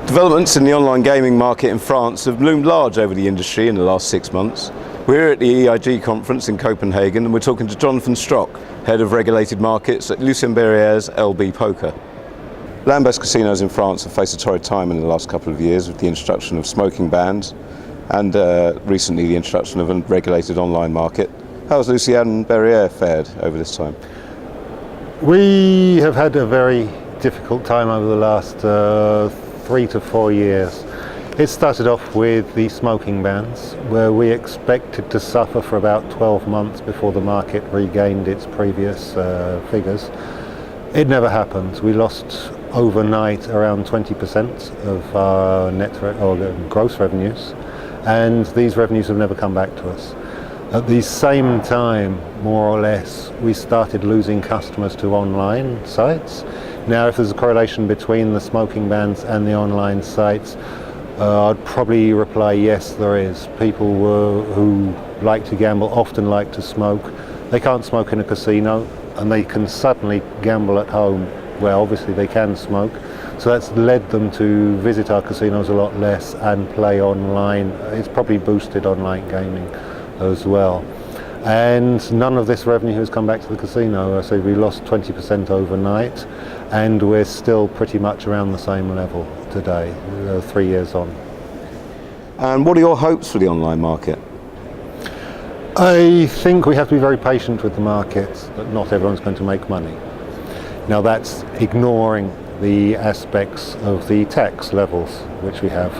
Developments in the online gaming market in France have loomed large over the industry in the last 6 months. We're here at the EIG conference in Copenhagen and we're talking to Johnathan Strock, Head of Regulated Markets at Lucien Barriere's LB Poker. Land-based casinos in France have faced a torrid time in the last couple of years with the introduction of smoking bans and recently the introduction of a regulated online market. How has Lucien Barriere fared over this time? We have had a very difficult time over the last 3 to 4 years. It started off with the smoking bans, where we expected to suffer for about 12 months before the market regained its previous figures. It never happened. We lost overnight around 20% of our gross revenues, and these revenues have never come back to us. At the same time, more or less, we started losing customers to online sites. Now, if there's a correlation between the smoking bans and the online sites, I'd probably reply yes, there is. People who like to gamble often like to smoke. They can't smoke in a casino and they can suddenly gamble at home where obviously they can smoke. So that's led them to visit our casinos a lot less and play online. It's probably boosted online gaming as well. And none of this revenue has come back to the casino. So we lost 20% overnight, and we're still pretty much around the same level today, 3 years on. And what are your hopes for the online market? I think we have to be very patient with the market, that not everyone's going to make money. Now that's ignoring the aspects of the tax levels which we have.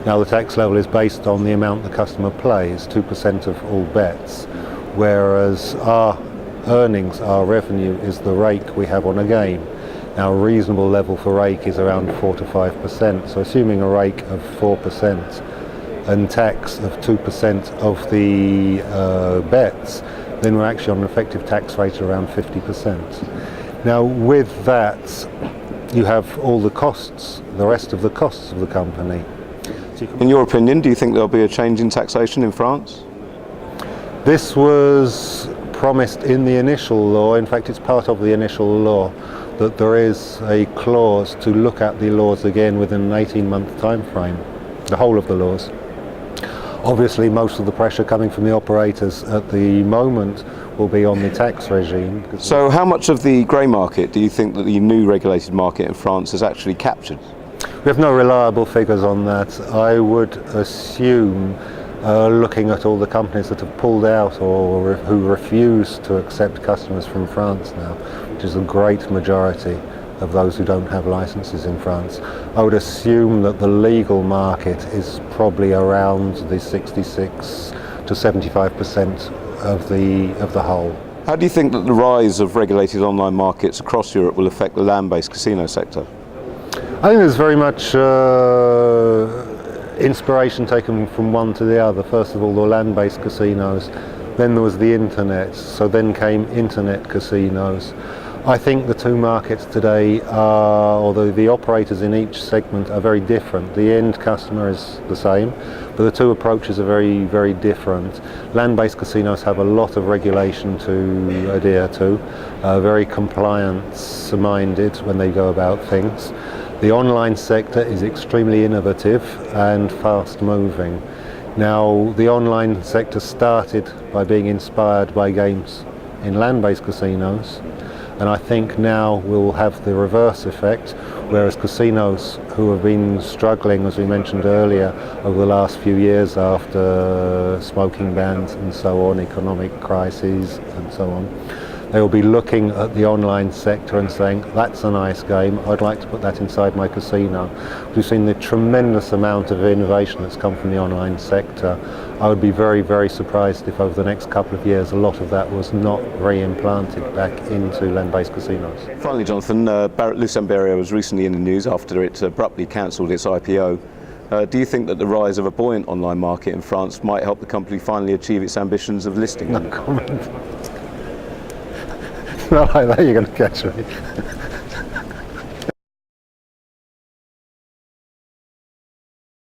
Now the tax level is based on the amount the customer plays, 2% of all bets, whereas our earnings, our revenue, is the rake we have on a game. Now a reasonable level for rake is around 4 to 5%, so assuming a rake of 4% and tax of 2% of the bets, then we're actually on an effective tax rate around 50%. Now with that, you have all the costs, the rest of the costs of the company. In your opinion, do you think there'll be a change in taxation in France? This was promised in the initial law. In fact, it's part of the initial law that there is a clause to look at the laws again within an 18-month time frame, the whole of the laws. Obviously, most of the pressure coming from the operators at the moment will be on the tax regime. So how much of the grey market do you think that the new regulated market in France has actually captured? We have no reliable figures on that. I would assume, looking at all the companies that have pulled out or who refuse to accept customers from France now, which is a great majority of those who don't have licenses in France, I would assume that the legal market is probably around the 66 to 75% of the whole. How do you think that the rise of regulated online markets across Europe will affect the land-based casino sector? I think there's very much inspiration taken from one to the other. First of all, the land-based casinos, then there was the internet, so then came internet casinos. I think the two markets today are, although the operators in each segment are very different, the end customer is the same, but the two approaches are very, very different. Land-based casinos have a lot of regulation to adhere to, very compliance-minded when they go about things. The online sector is extremely innovative and fast-moving. Now, the online sector started by being inspired by games in land-based casinos, and I think now we'll have the reverse effect, whereas casinos who have been struggling, as we mentioned earlier, over the last few years after smoking bans and so on, economic crises and so on, they will be looking at the online sector and saying, that's a nice game, I'd like to put that inside my casino. We've seen the tremendous amount of innovation that's come from the online sector. I would be very, very surprised if over the next couple of years a lot of that was not re-implanted back into land-based casinos. Finally, Johnathan, Lucien Barriere was recently in the news after it abruptly cancelled its IPO. Do you think that the rise of a buoyant online market in France might help the company finally achieve its ambitions of listing? No comment. Not like that, you're going to catch me.